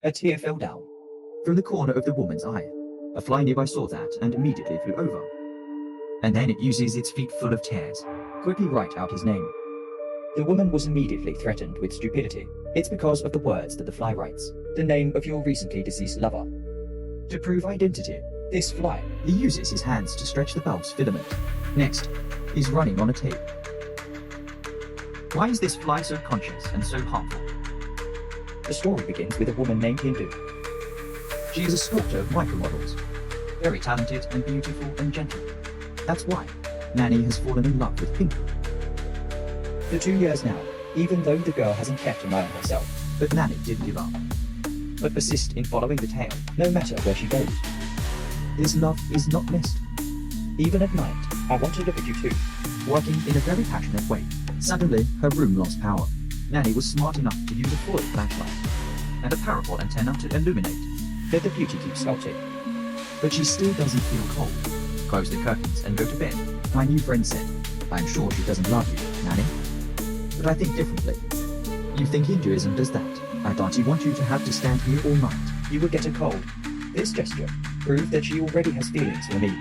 A tear fell down from the corner of the woman's eye. A fly nearby saw that and immediately flew over. And then it uses its feet full of tears. Quickly write out his name. The woman was immediately threatened with stupidity. It's because of the words that the fly writes. The name of your recently deceased lover. To prove identity, this fly, he uses his hands to stretch the bulb's filament. Next, he's running on a tape. Why is this fly so conscious and so harmful? The story begins with a woman named Hindu. She is a sculptor of micromodels. Very talented and beautiful and gentle. That's why Nanny has fallen in love with Hindu. For 2 years now, even though the girl hasn't kept an eye on herself, but Nanny didn't give up, but persist in following the tail, no matter where she goes. This love is not missed. Even at night, I want to look at you too. Working in a very passionate way. Suddenly, her room lost power. Nanny was smart enough to use a foil flashlight and a powerful antenna to illuminate. Let the beauty keep sculpting. But she still doesn't feel cold. Close the curtains and go to bed. My new friend said, I'm sure she doesn't love you, Nanny. But I think differently. You think Hinduism does that? I don't want you to have to stand here all night. You will get a cold. This gesture proved that she already has feelings for me.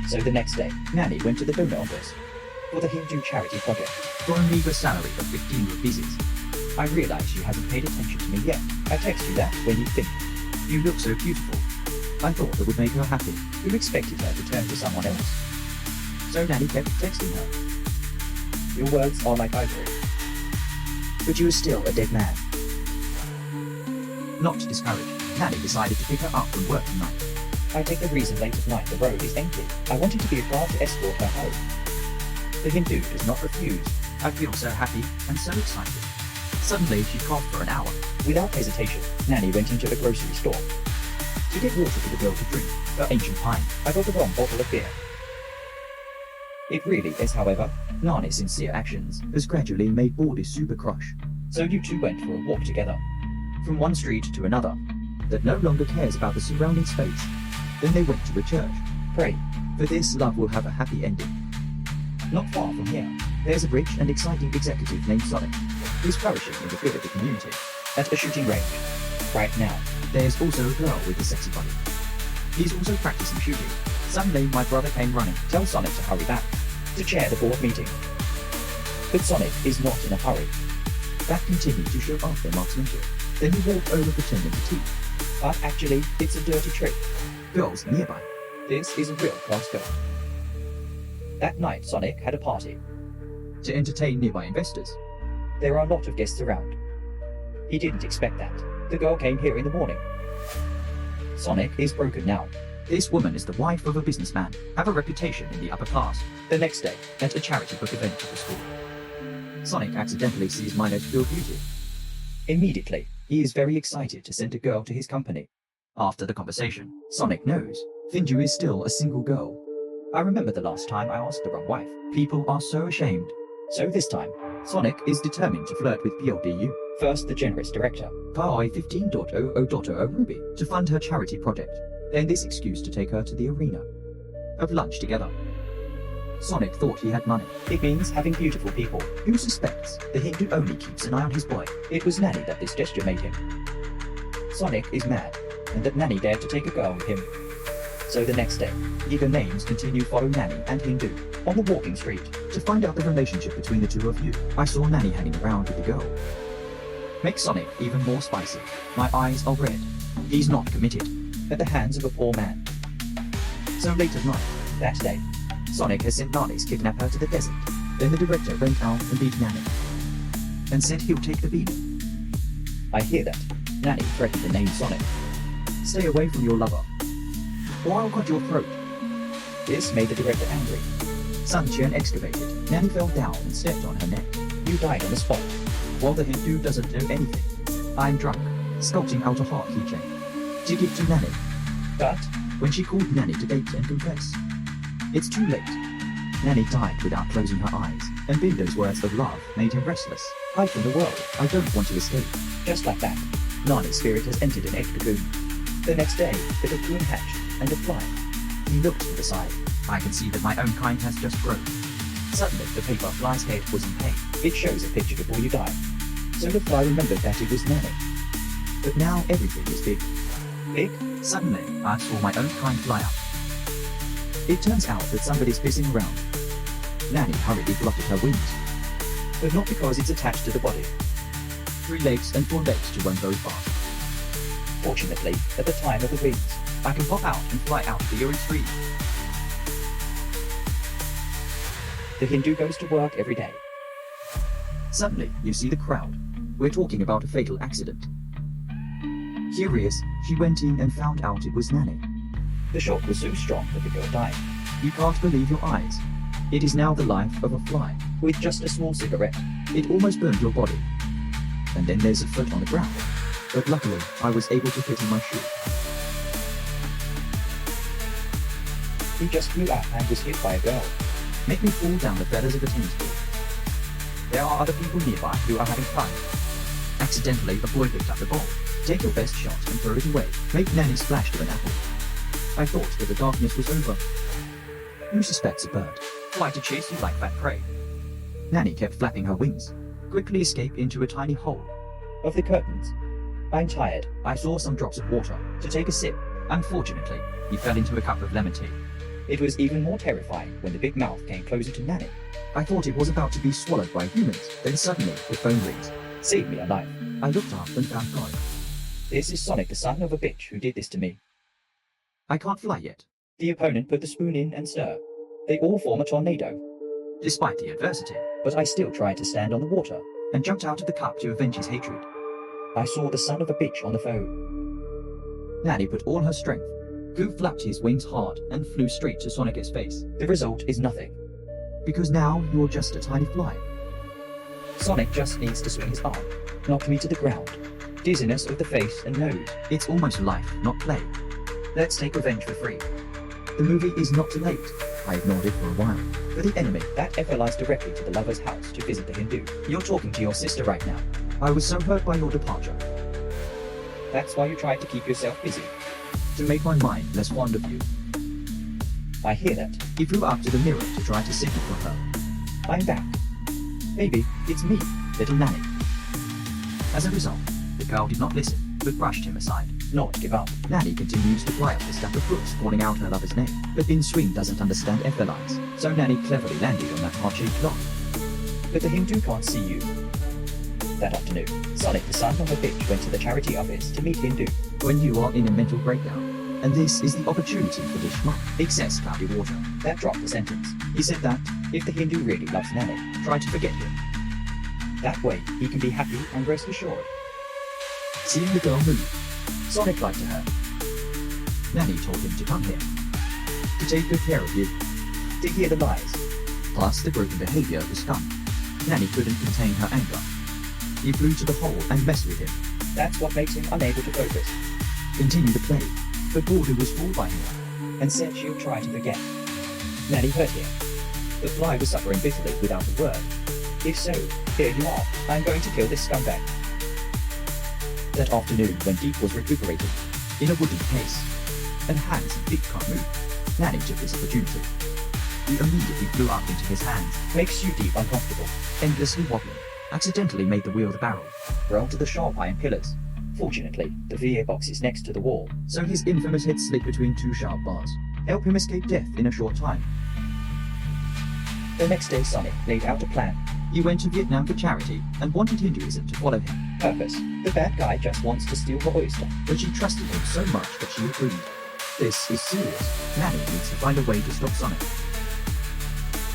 So the next day, Nanny went to the donor office for the Hindu charity project for a meager salary of 15 rupees. I realize she hasn't paid attention to me yet. I text you that when you think. You look so beautiful. I thought that would make her happy. You expected her to turn to someone else. So Nanny kept texting her. Your words are like ivory. But you are still a dead man. Not discouraged, Nanny decided to pick her up from work tonight. I take the reason late at night the road is empty. I wanted to be a car to escort her home. The Hindu does not refuse. I feel so happy and so excited. Suddenly she coughed for an hour. Without hesitation, Nanny went into the grocery store to get water for the girl to drink. For ancient time, I got the wrong bottle of beer. It really is, however, Nani's sincere actions has gradually made Bordy super crush. So you two went for a walk together, from one street to another, that no longer cares about the surrounding space. Then they went to a church. Pray, for this love will have a happy ending. Not far from here, there's a rich and exciting executive named Sonic, who's flourishing in the good of the community, at a shooting range. Right now, there's also a girl with a sexy body. He's also practicing shooting. Suddenly, my brother came running. Tell Sonic to hurry back, to chair the board meeting. But Sonic is not in a hurry. That continued to show off their marksmanship. Then he walked over pretending to teach. But actually, it's a dirty trick. Girls nearby. This is a real class girl. That night, Sonic had a party to entertain nearby investors. There are a lot of guests around. He didn't expect that. The girl came here in the morning. Sonic is broken now. This woman is the wife of a businessman, have a reputation in the upper class. The next day, at a charity book event at the school, Sonic accidentally sees Mino's pure beauty. Immediately, he is very excited to send a girl to his company. After the conversation, Sonic knows Finju is still a single girl. I remember the last time I asked the wrong wife. People are so ashamed. So this time, Sonic is determined to flirt with PLDU. First, the generous director, Pi 15.00.00 Ruby, to fund her charity project. Then this excuse to take her to the arena of lunch together. Sonic thought he had money. It means having beautiful people. Who suspects the Hindu only keeps an eye on his boy? It was Nanny that this gesture made him. Sonic is mad, and that Nanny dared to take a girl with him. So the next day, eager names continue follow Nanny and Hindu on the walking street to find out the relationship between the two of you. I saw Nanny hanging around with the girl. Makes Sonic even more spicy. My eyes are red. He's not committed at the hands of a poor man. So late at night, that day, Sonic has sent Nani's kidnapper to the desert. Then the director went out and beat Nanny and said he'll take the beating. I hear that. Nanny threatened to name Sonic. Stay away from your lover, or I'll cut your throat. This made the director angry. Sunchen excavated. Nanny fell down and stepped on her neck. You died on the spot. While the Hindu doesn't know anything. I'm drunk, sculpting out a heart keychain to give to Nanny. But when she called Nanny to date and confess, it's too late. Nanny died without closing her eyes, and Bindo's words of love made him restless. Hide from the world. I don't want to escape. Just like that, Nani's spirit has entered an egg cocoon. The next day, the cocoon hatched, and a fly. He looked to the side. I can see that my own kind has just grown. Suddenly, the paper fly's head was in pain. It shows a picture before you die. So the fly remembered that it was Nanny. But now everything is big. Big? Suddenly, I saw my own kind fly up. It turns out that somebody's pissing around. Nanny hurriedly blotted her wings. But not because it's attached to the body. 3 legs and 4 legs to run very fast. Fortunately, at the time of the wings, I can pop out and fly out of the eerie tree. The Hindu goes to work every day. Suddenly, you see the crowd. We're talking about a fatal accident. Curious, she went in and found out it was Nanny. The shock was so strong that the girl died. You can't believe your eyes. It is now the life of a fly. With just a small cigarette, it almost burned your body. And then there's a foot on the ground. But luckily, I was able to fit in my shoe. He just flew up and was hit by a girl. Make me fall down the feathers of a tennis ball. There are other people nearby who are having fun. Accidentally, a boy picked up the ball. Take your best shot and throw it away. Make Nanny splash to an apple. I thought that the darkness was over. Who suspects a bird? Why to chase you like that prey? Nanny kept flapping her wings. Quickly escape into a tiny hole. Of the curtains. I'm tired. I saw some drops of water to take a sip. Unfortunately, he fell into a cup of lemon tea. It was even more terrifying when the big mouth came closer to Nanny. I thought it was about to be swallowed by humans. Then suddenly, the phone rings. Save me a life. I looked up and found God. This is Sonic, the son of a bitch who did this to me. I can't fly yet. The opponent put the spoon in and stir. They all form a tornado. Despite the adversity, but I still tried to stand on the water and jumped out of the cup to avenge his hatred. I saw the son of a bitch on the phone. Nanny put all her strength. Goo flapped his wings hard and flew straight to Sonic's face. The result is nothing. Because now you're just a tiny fly. Sonic just needs to swing his arm, knock me to the ground. Dizziness of the face and nose. It's almost life, not play. Let's take revenge for free. The movie is not too late. I ignored it for a while. For the enemy, that ever lies directly to the lover's house to visit the Hindu. You're talking to your sister right now. I was so hurt by your departure. That's why you tried to keep yourself busy. To make my mind less fond of you. I hear that. He flew up to the mirror to try to signal for her. I'm back. Maybe it's me, little Nanny. As a result, the girl did not listen, but brushed him aside. Not give up. Nanny continues to fly up the stack of books, calling out her lover's name. But InSwing doesn't understand FLIs, so Nanny cleverly landed on that heart-shaped lock. But the Hindu can't see you. That afternoon, Sonic, the son of a bitch, went to the charity office to meet Hindu. When you are in a mental breakdown, and this is the opportunity for this schmuck. Excess cloudy water. That dropped the sentence. He said that, if the Hindu really loves Nanny, try to forget him. That way, he can be happy and rest assured. Seeing the girl move, Sonic lied to her. Nanny told him to come here. To take good care of you. To hear the lies. Plus the broken behavior of the skunk. Nanny couldn't contain her anger. He flew to the hole and messed with him. That's what makes him unable to focus. Continue the play. But Border was fooled by him, and said she'll try to forget. Nanny hurt him. The fly was suffering bitterly without a word. If so, here you are. I'm going to kill this scumbag. That afternoon, when Deep was recuperating, in a wooden case, and Hans and Deep can't move, Nanny took this opportunity. He immediately flew up into his hands. Makes you Deep uncomfortable. Endlessly wobbling. Accidentally made the wheel the barrel. Rolled to the sharp iron pillars. Fortunately, the VA box is next to the wall, so his infamous head slid between 2 sharp bars. Help him escape death in a short time. The next day, Sonic laid out a plan. He went to Vietnam for charity and wanted Hinduism to follow him. Purpose: the bad guy just wants to steal the oyster. But she trusted him so much that she agreed. This is serious. Nanny needs to find a way to stop Sonic.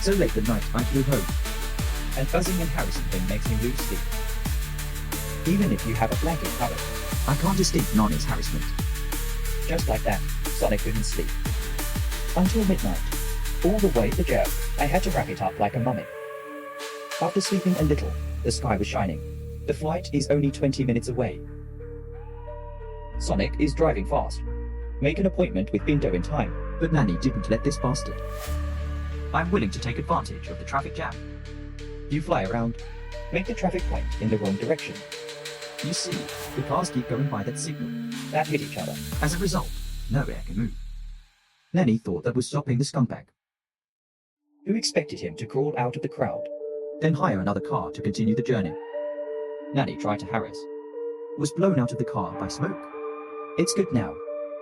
So late at night, I flew home. And buzzing and harassing thing makes me lose sleep. Even if you have a blanket covered, I can't escape Nani's harassment. Just like that, Sonic couldn't sleep. Until midnight. All the way to jerk, I had to wrap it up like a mummy. After sleeping a little, the sky was shining. The flight is only 20 minutes away. Sonic is driving fast. Make an appointment with Bindo in time. But Nanny didn't let this bastard. I'm willing to take advantage of the traffic jam. You fly around. Make the traffic point in the wrong direction. You see, the cars keep going by that signal. That hit each other. As a result, no air can move. Nanny thought that was stopping the scumbag. Who expected him to crawl out of the crowd, then hire another car to continue the journey? Nanny tried to harass. was blown out of the car by smoke. It's good now.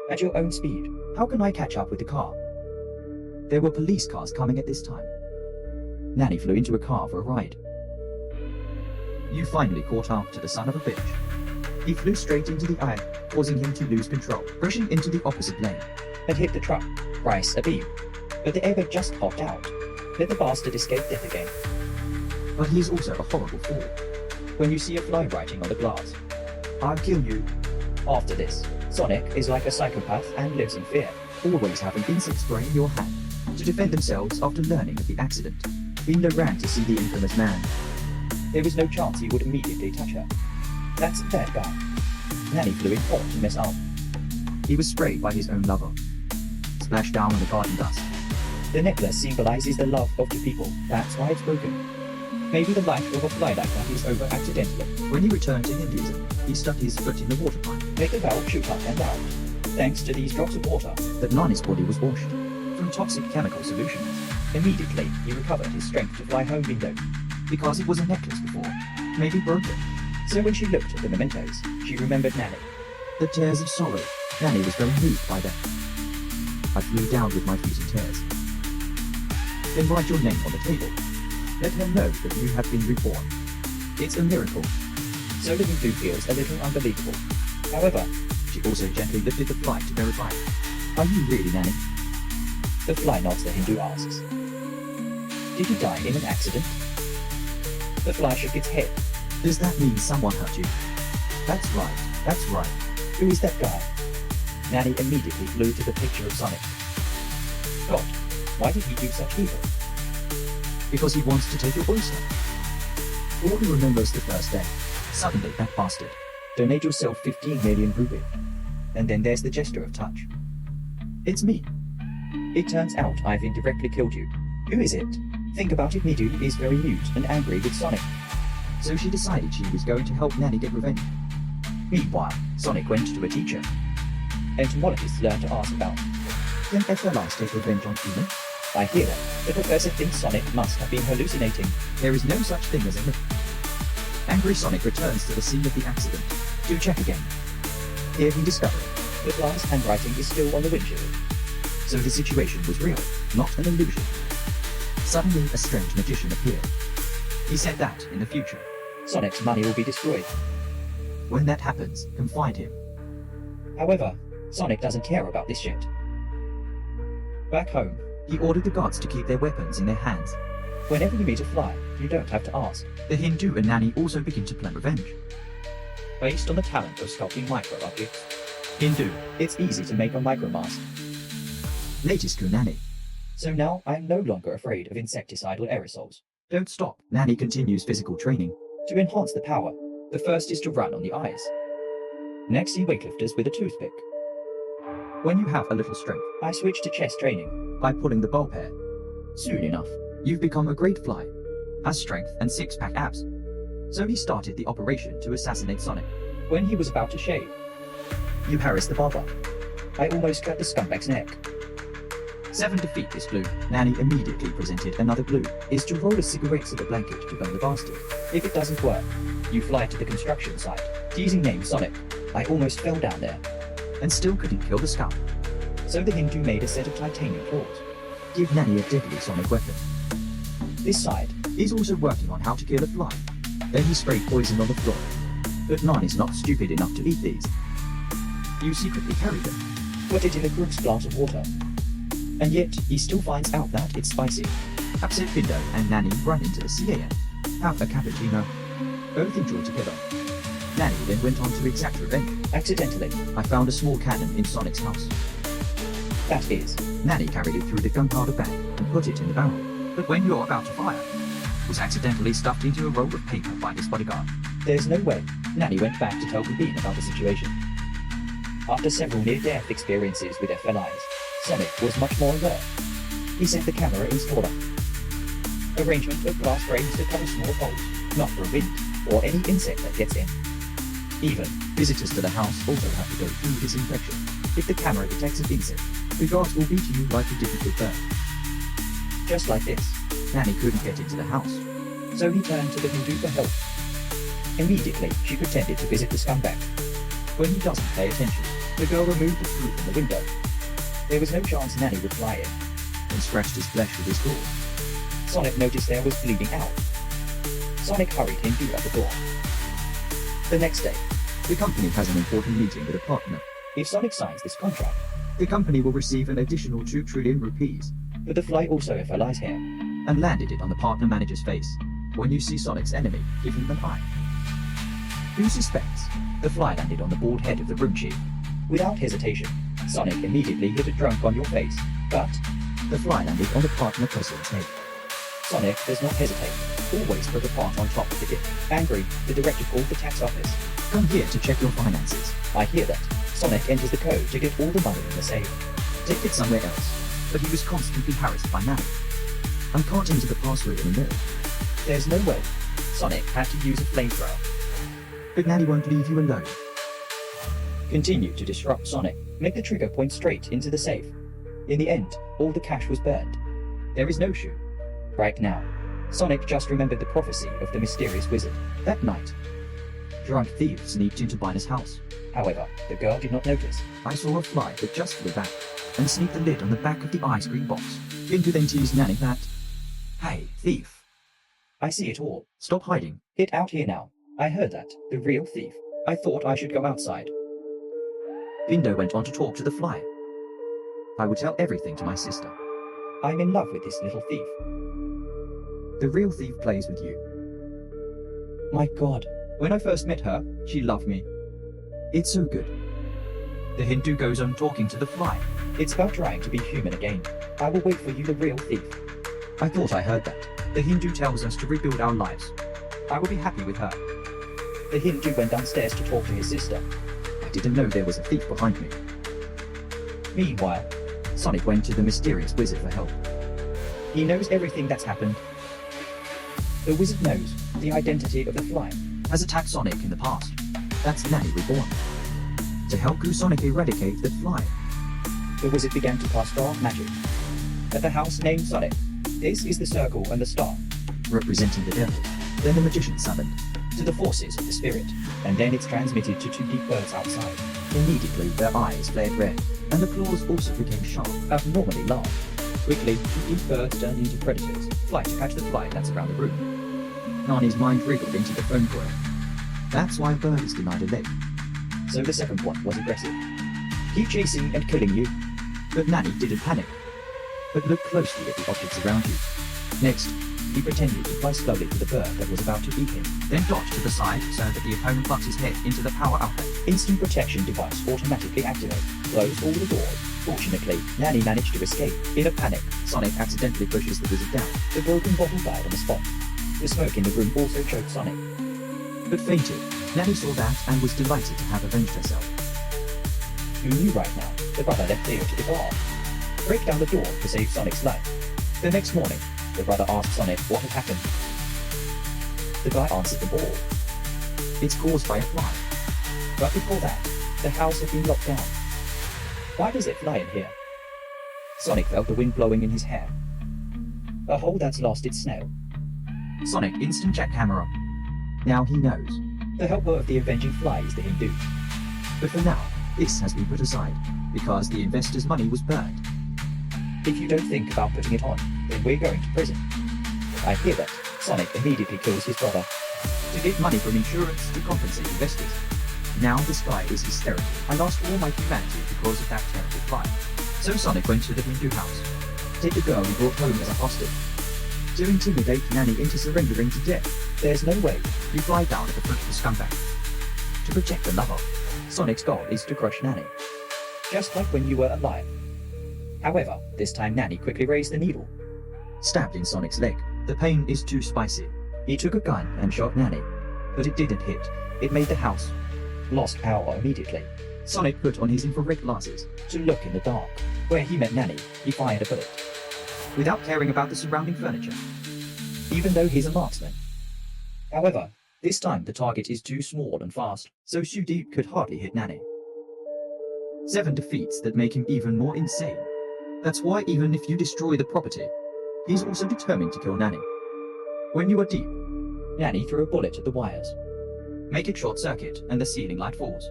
At your own speed. How can I catch up with the car? There were police cars coming at this time. Nanny flew into a car for a ride. You finally caught up to the son of a bitch. He flew straight into the eye, causing him to lose control, rushing into the opposite lane, and hit the truck, Bryce a beam. But the airbag just popped out. Let the bastard escape death again. But he is also a horrible fool. When you see a fly writing on the glass, I'll kill you. After this, Sonic is like a psychopath and lives in fear. Always have an insect spray in your hand to defend themselves after learning of the accident. Bindo ran to see the infamous man. There was no chance he would immediately touch her. That's that guy. Nanny flew in hot to mess up. He was sprayed by his own lover. Splashed down on the garden dust. The necklace symbolizes the love of the people. That's why it's broken. Maybe the life of a fly like that is over accidentally. When he returned to Hinduism, he stuck his foot in the water pipe. Make the valve shoot up and out. Thanks to these drops of water, that Nani's body was washed from toxic chemical solutions. Immediately, he recovered his strength to fly home Bindo. Because it was a necklace before, maybe broken. So when she looked at the mementos, she remembered Nanny. The tears of sorrow. Nanny was very moved by them. I flew down with my freezing tears. Then write your name on the table. Let her know that you have been reborn. It's a miracle. So the Hindu feels a little unbelievable. However, she also gently lifted the fly to verify. Are you really Nanny? The fly nods. The Hindu asks. Did you die in an accident? The fly shook its head. Does that mean someone hurt you? That's right, that's right. Who is that guy? Nanny immediately flew to the picture of Sonic. God, why did he do such evil? Because he wants to take your oyster. All who remembers the first day. Suddenly that bastard. Donate yourself 15 million rupees. And then there's the gesture of touch. It's me. It turns out I've indirectly killed you. Who is it? Think about it. Nidu is very mute and angry with Sonic. So she decided she was going to help Nanny get revenge. Meanwhile, Sonic went to a teacher. Entomologists learned to ask about. Can FLIs take revenge on humans? I hear that. The professor thinks Sonic must have been hallucinating. There is no such thing as a myth. Angry Sonic returns to the scene of the accident to check again. Here he discovered the glass handwriting is still on the windshield. So the situation was real, not an illusion. Suddenly, a strange magician appeared. He said that, in the future, Sonic's money will be destroyed. When that happens, confide him. However, Sonic doesn't care about this yet. Back home, he ordered the guards to keep their weapons in their hands. Whenever you meet a fly, you don't have to ask. The Hindu and Nanny also begin to plan revenge. Based on the talent of sculpting micro-objects. Hindu, it's easy to make a micro-mask. Latest to Nanny. So now I'm no longer afraid of insecticidal aerosols. Don't stop. Nanny continues physical training. To enhance the power, the first is to run on the eyes. Next, he weightlifters with a toothpick. When you have a little strength, I switch to chest training by pulling the bulb hair. Soon enough, you've become a great fly, has strength and six-pack abs. So he started the operation to assassinate Sonic. When he was about to shave, you harassed the barber. I almost cut the scumbag's neck. 7 to defeat this glue. Nanny immediately presented another glue, is to roll a cigarette to the blanket to burn the bastard. If it doesn't work, you fly to the construction site. Teasing name Sonic. I almost fell down there, and still couldn't kill the scum. So the Hindu made a set of titanium claws. Give Nanny a deadly Sonic weapon. This side is also working on how to kill a fly. Then he sprayed poison on the floor. But Nanny's not stupid enough to eat these. You secretly carry them. Put it in a group's glass of water. And yet, he still finds out that it's spicy. Upset Bindo and Nanny run into the CAN. Have a cappuccino. Both enjoy together. Nanny then went on to exact revenge. Accidentally, I found a small cannon in Sonic's house. That is, Nanny carried it through the gunpowder bag and put it in the barrel. But when you're about to fire, it was accidentally stuffed into a roll of paper by his bodyguard. There's no way. Nanny went back to tell Bean about the situation. After several near-death experiences with FLIs, Sonic was much more alert. He sent the camera installer. Arrangement of glass frames to cover small holes, not for wind or any insect that gets in. Even visitors to the house also have to go through disinfection. If the camera detects an insect, the guards will beat you like you did with birth. Just like this, Nanny couldn't get into the house, so he turned to the Hindu for help. Immediately, she pretended to visit the scumbag. When he doesn't pay attention, the girl removed the screw from the window. There was no chance Nanny would fly in, and scratched his flesh with his claw. Sonic noticed there was bleeding out. Sonic hurried Hindu at the door. The next day, the company has an important meeting with a partner. If Sonic signs this contract, the company will receive an additional 2 trillion rupees. But the fly also fell here, and landed it on the partner manager's face. When you see Sonic's enemy, give him an eye. Who suspects? The fly landed on the bald head of the room chief. Without hesitation, Sonic immediately hit a drunk on your face, but the fly landed on the partner president's head. Sonic does not hesitate. Always put a part on top of the hit. Angry, the director called the tax office. Come here to check your finances. I hear that. Sonic enters the code to get all the money in the safe. Take it somewhere else, but he was constantly harassed by Nanny. I can't enter the password anymore. There's no way. Sonic had to use a flamethrower. But Nanny won't leave you alone. Continue to disrupt Sonic. Make the trigger point straight into the safe. In the end, all the cash was burned. There is no shoe. Right now, Sonic just remembered the prophecy of the mysterious wizard. That night, drunk thieves sneaked into Binah's house. However, the girl did not notice. I saw a fly that just flew back and sneaked the lid on the back of the ice cream box. Hindu then teased Nanny that, "Hey, thief. I see it all. Stop hiding. Get out here now. I heard that. The real thief. I thought I should go outside." Hindu went on to talk to the fly. I would tell everything to my sister. I'm in love with this little thief. The real thief plays with you. My God, when I first met her, she loved me. It's so good. The Hindu goes on talking to the fly. It's about trying to be human again. I will wait for you, the real thief. I thought I heard that. The Hindu tells us to rebuild our lives. I will be happy with her. The Hindu went downstairs to talk to his sister. I didn't know there was a thief behind me. Meanwhile, Sonic went to the mysterious wizard for help. He knows everything that's happened. The wizard knows the identity of the fly. Has attacked Sonic in the past. That's Nanny reborn. To help Sonic eradicate the fly, the wizard began to cast dark magic at the house named Sonic. This is the circle and the star, representing the devil. Then the magician summoned to the forces of the spirit, and then it's transmitted to 2 deep birds outside. Immediately, their eyes flared red, and the claws also became sharp, abnormally large. Quickly, 2 deep birds turned into predators, fly to catch the fly that's around the room. Nani's mind wriggled into the phone coil. That's why a bird is denied a leg. So the second one was aggressive. Keep chasing and killing you. But Nanny didn't panic, but looked closely at the objects around you. Next, he pretended to fly slowly to the bird that was about to eat him, then dodged to the side so that the opponent butts his head into the power outlet. Instant protection device automatically activated. Closed all the doors. Fortunately, Nanny managed to escape. In a panic, Sonic accidentally pushes the wizard down. The broken bottle died on the spot. The smoke in the room also choked Sonic, but fainted. Nanny saw that and was delighted to have avenged herself. Who knew right now? The brother left Theo to the bar. Break down the door to save Sonic's life. The next morning, the brother asked Sonic what had happened. The guy answered them all. It's caused by a fly. But before that, the house had been locked down. Why does it fly in here? Sonic felt the wind blowing in his hair. A hole that's lost its snail. Sonic instant jackhammer. Now he knows. The helper of the avenging fly is the Hindu. But for now, this has been put aside, because the investor's money was burned. If you don't think about putting it on, then we're going to prison. I hear that. Sonic immediately kills his brother to get money from insurance to compensate investors. Now this guy is hysterical. I lost all my humanity because of that terrible fly. So Sonic went to the Hindu house. Take the girl he brought home as a hostage to intimidate Nanny into surrendering to death. There's no way. You fly down at the foot of the scumbag to protect the lover. Sonic's goal is to crush Nanny, just like when you were alive. However, this time Nanny quickly raised the needle, stabbed in Sonic's leg. The pain is too spicy. He took a gun and shot Nanny, but it didn't hit. It made the house lost power immediately. Sonic put on his infrared glasses to look in the dark. Where he met Nanny, he fired a bullet, without caring about the surrounding furniture, even though he's a marksman. However, this time the target is too small and fast, so Sudeep could hardly hit Nanny. 7 defeats that make him even more insane. That's why even if you destroy the property, he's also determined to kill Nanny. When you are deep, Nanny threw a bullet at the wires. make it short circuit, and the ceiling light falls.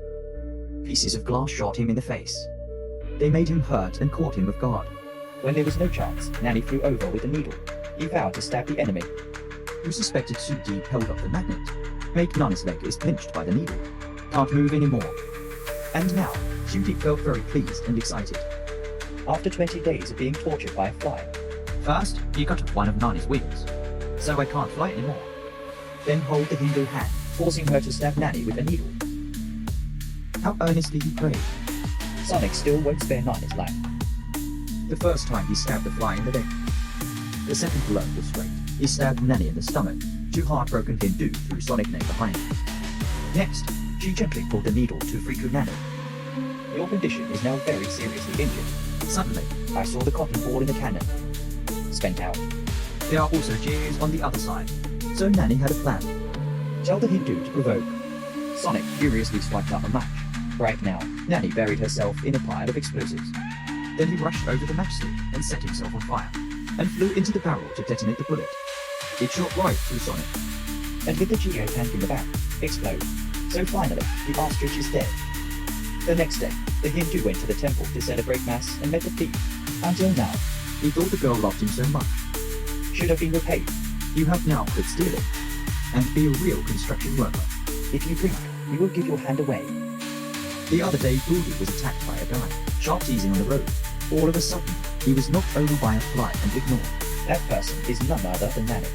Pieces of glass shot him in the face. They made him hurt and caught him off guard. When there was no chance, Nanny flew over with a needle. He vowed to stab the enemy, who suspected Sue Deep held up the magnet. Make Nana's leg is pinched by the needle. Can't move anymore. And now, Sue Deep felt very pleased and excited. After 20 days of being tortured by a fly. First, he cut off one of Nana's wings, so I can't fly anymore. Then hold the Hindu hand, forcing her to stab Nanny with a needle. How earnestly he prayed. Sonic still won't spare Nana's life. The first time he stabbed the fly in the leg. The second blow was straight. He stabbed Nanny in the stomach. Two heartbroken Hindu threw Sonic neck behind. Next, she gently pulled the needle to free Nanny. Your condition is now very seriously injured. Suddenly, I saw the cotton ball in the cannon. Spent out. There are also gears on the other side, so Nanny had a plan. Tell the Hindu to provoke. Sonic furiously swiped up a match. Right now, Nanny buried herself in a pile of explosives. Then he rushed over the matchstick and set himself on fire, and flew into the barrel to detonate the bullet. It shot right through Sonic, and hit the Geo tank in the back. Explode. So finally, the ostrich is dead. The next day, the Hindu went to the temple to celebrate Mass and met the thief. Until now, he thought the girl loved him so much. Should have been repaid. You have now quit stealing, and be a real construction worker. If you drink, you will give your hand away. The other day, Goody was attacked by a guy, sharp teasing on the road. All of a sudden, he was knocked over by a fly and ignored. That person is none other than Nanny.